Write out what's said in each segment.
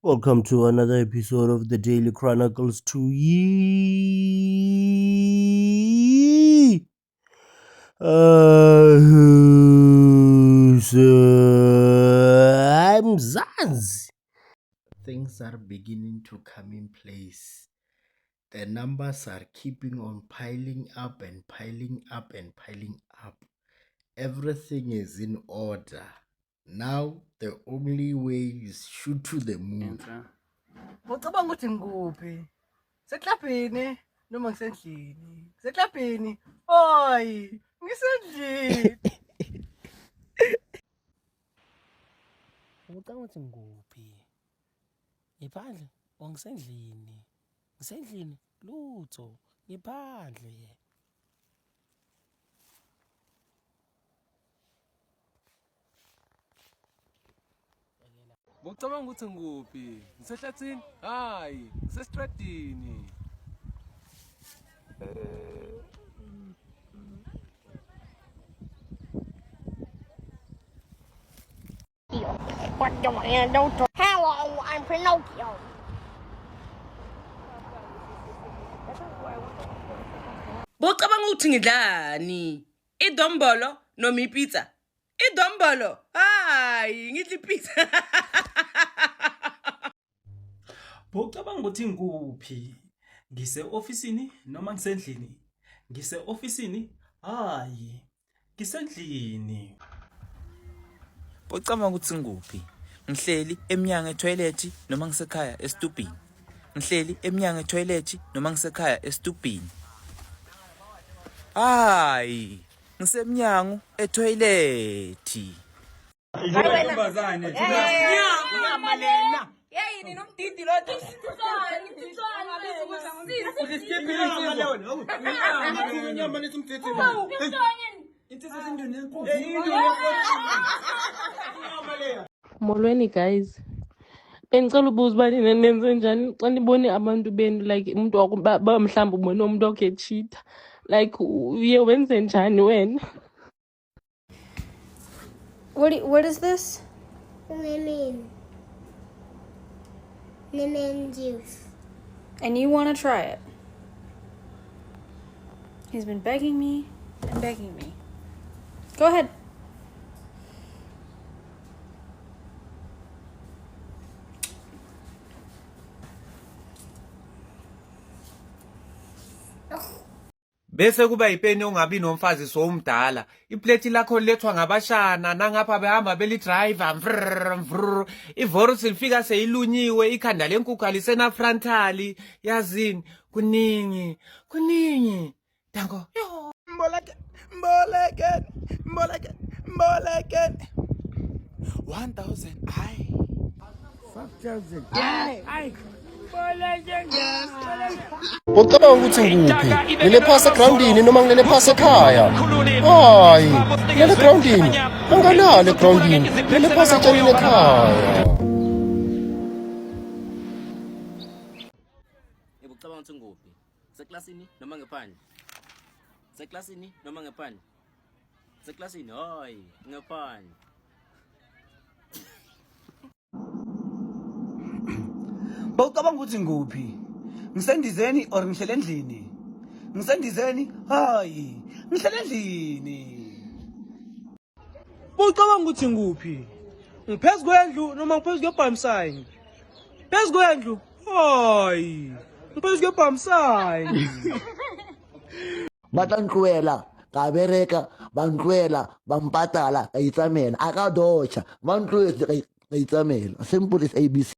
Welcome to another episode of the Daily Chronicles 2 I'm Zanzi. Things are beginning to come in place. The numbers are keeping on piling up and piling up and piling up. Everything is in order. Now the only way is shoot to the moon. Ngicabanga ukuthi ngikuphi? Seklapini noma ngisendlini? Seklapini. Hoyi, ngisendlini. Ngicabanga ukuthi ngikuphi? Ngiphandle or ngisendlini? Ngisendlini lutho, ngiphandle. Ngicabanga ukuthi ngikuphi? Ngisehlathini? Hayi, ngisestradini. What the hell? Don't talk. Hello, I'm Pinocchio. Bocabanga ukuthi ngidlani? Idombolo noma ipizza? Idombolo. Hayi, ngidla ipizza. Bocabanga ukuthi ngikuphi? Ngise-ofisini noma ngisendlini? Ngise-ofisini? Hayi, ngisendlini. Bocabanga ukuthi ngikuphi? Ngihleli eminyango etoilet noma ngisekhaya estubhini. Ngihleli eminyango etoilet noma ngisekhaya estubhini. Hayi, ngisemnyango etoilet. Intombazane. Nyamalena. Yeyini nomdidi lo Molweni guys. Bengicela ubuza uba nina nenze njani xa nibone abantu benu like umuntu mhlawumbe ubone umuntu okhe cheater. Like uye wenze njani wena? What is this? Lemon. Lemon juice. And you want to try it? He's been begging me and begging me. Go ahead. Bese kuba ipeni ongabi nomfazi somdala. Iplate lakho lethwa ngabashana nangapha behamba belidriver. Ivorus lifika seyilunyiwe ikhanda lenkukhu alisena frontali. Yazini kuningi. Dango. Mboleke. 1000 ay. 5000. Bocabanga ukuthi ngikuphi? Ngile phasa groundini noma ngilele phasa ekhaya? Hayi, ngilele groundini. Angalale groundini. Ngilele phasa etshanini ekhaya. Ngicabanga ukuthi ngikuphi? Seklasini noma ngephandle? Seklasini noma ngephandle? Seklasini, hayi, ngephandle. Bawucabanga ukuthi ngikuphi? Ngisendizeni or ngihlele endlini? Ngisendizeni? Hayi, ngihlele endlini. Bawucabanga ukuthi ngikuphi? Ngiphezu kwendlu noma ngiphezu kwebhamsayini? Phezu kwendlu? Hayi, ngiphezu kwebhamsayini. Batantluela ka bereka bantluela bampatala ka itsamela a ka docha bantluetse ka itsamela simple as ABC.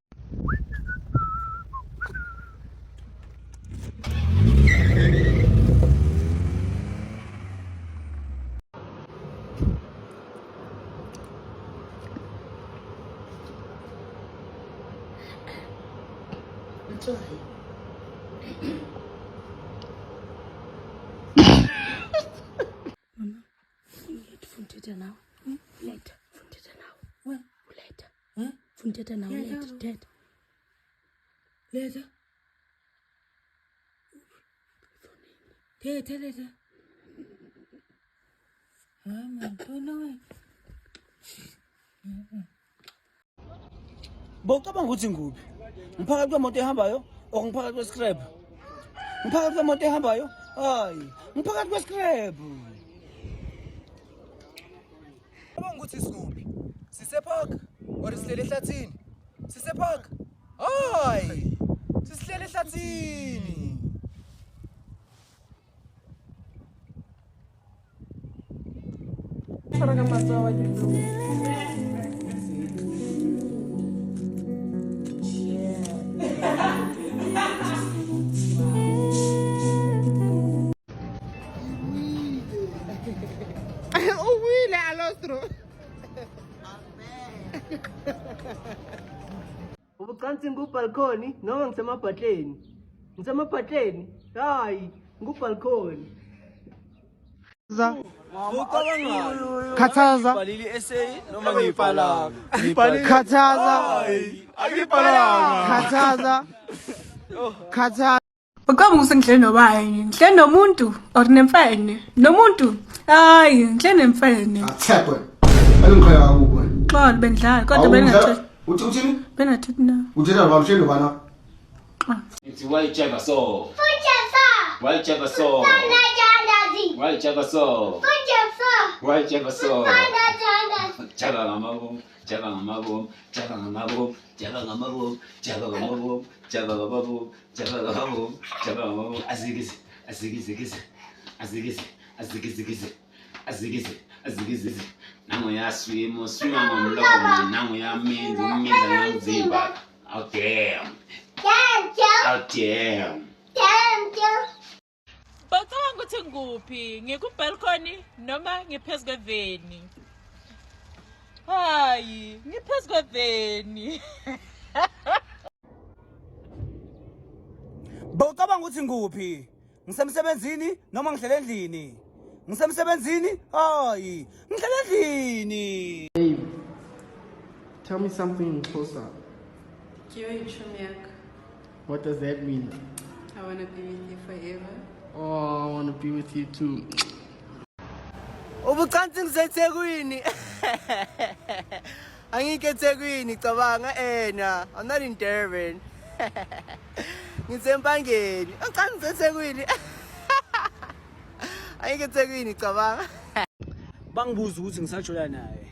Fundita now. Later. Fundita now. Well, later. Huh? Fundita now. Later. Dead. Later. Later. Bawucabanga ukuthi ngikuphi? Ngiphakathi kwemoto ehambayo or ngiphakathi kwescrap? Ngiphakathi kwemoto ehambayo? Hayi, ngiphakathi kwescrap. Cabanga ukuthi sikuphi? Sisepark or sihlele ehlathini? Sisepark? Hayi, sisihlele ehlathini. Uwile alostro. Ubucansi ngubhalkhoni noma ngisemabhatleni? Ngisemabhatleni? Hayi, ngubhalkhoni. Khathaza. Balili essay noma ngiyibhala. Khathaza. Khathaza. Khathaza. Ucabanga ukuthi ngihleli nobani? Ngihleli nomuntu or nemfene? Nomuntu? Hayi, ngihleli nemfene. Thephe. Alungikhaya kubo. Xolo bendlala kodwa bengathi. Uthini? Bengathi na. Uthela ba mhlelo bana. It's why Java so. Fuchesa. Why Java so. Sana jandazi. Why Java so. Fuchesa. Why Java so. Sana jandazi. Java ngamabo. Java ngamabo. Java ngamabo. Java ngamabo. Java ngamabo. Java ngamabo. Java ngamabo. Java ngamabo. Azigize. Azigize. Azigize. Azigize. Azigize. Azigize. Nangu ya swimo. Swimo ngomlomo. Nangu ya mindu. Minda ngomzimba. Out damn. Out damn. Bacabanga ukuthi ngikuphi? Ngikubhalkhoni noma ngiphezu kweveni? Hayi, ngiphezu kweveni. Bawucabanga ukuthi ngikuphi? Ngisemsebenzini noma ngihlele endlini? Ngisemsebenzini? Hayi, ngihlele endlini. Babe, tell me something closer. What does that mean? I want to be with you forever. Oh, I want to be with you too. Ubucansi ngiseThekwini. Angike eThekwini cabanga ena. I'm not in Durban. Ngisempangeni. Ucansi ngiseThekwini. Angike eThekwini cabanga. Bangibuza ukuthi ngisajola naye.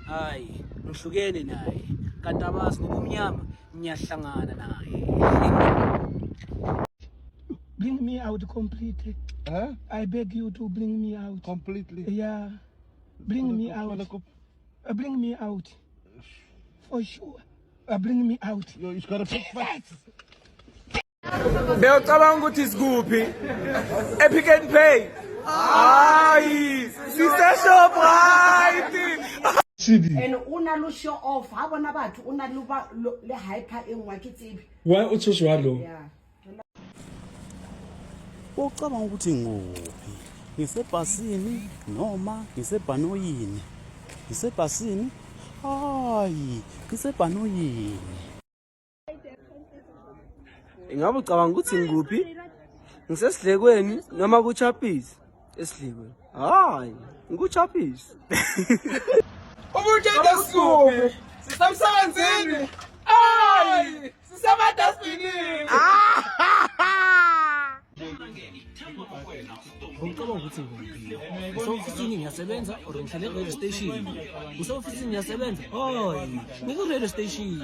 Hayi, ngihlukene naye. Kanti abazi ngobumnyama ngiyahlangana naye. Bring me out completely. Huh? I beg you to bring me out. Completely? Yeah. Bring me out. Bring me out. For sure. Bring me out. Yo, you gotta pick facts. Bewucabanga ukuthi sikuphi? Epic and Pay. Hayi, siseshop right. And una lo show off. Ha bona batho una le hyper engwa ke tsibi. Why utsho jwalo? Yeah. Ucabanga ukuthi nguphi? Ngisebhasini noma ngisebhanoyini? Ngisebhasini? Hayi, ngisebhanoyini. Ingabe ucabanga ukuthi ngikuphi? Ngisesidlekweni noma kuchapisi? Esidlekweni. Hayi, ngikuchapisi. Umuntu esikuphi? Sisemsebenzini. Hayi, sisemadustbinini. Ngicabanga ukuthi ngikuphi? Usofisini ngiyasebenza or ngihlale radio station? Usofisini ngiyasebenza? Hayi, ngiko radio station.